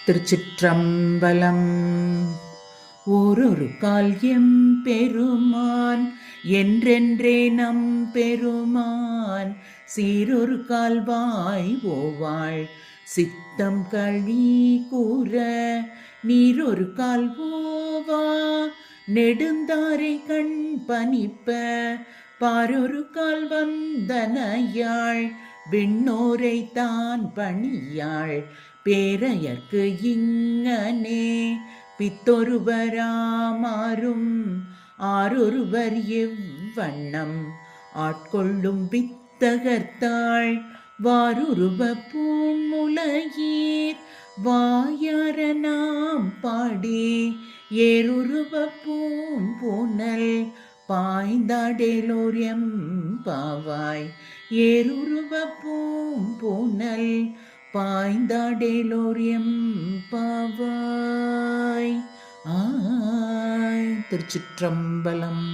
திருச்சிற்றம்பலம். ஓரொரு கால் எம்பெருமான் என்றென்றே நம் பெருமான் சீரொரு கால்வாய் ஓவாள் சித்தம் களி கூற நீரொரு கால் ஓவா நெடுந்தாரை கண் பனிப்ப பாரொரு கால் வந்தனையாள் விண்ணோரை தான் பணியாள் பேரையர்க்கு இங்கனே பித்தொருவராமாறும் ஆரொருவர் எவ்வண்ணம் ஆட்கொள்ளும் வித்தகர்த்தாள் வாருருவ பூமுலையீர் வாயார நாம் பாடி ஏருருவ பூம்பூனல் பாய்ந்தாடேலோர் எம்பாவாய் ஏருருவ பூம்பூனல் பாய்ந்தாடேலோர் எம்பாவாய். திருச்சிற்றம்பலம்.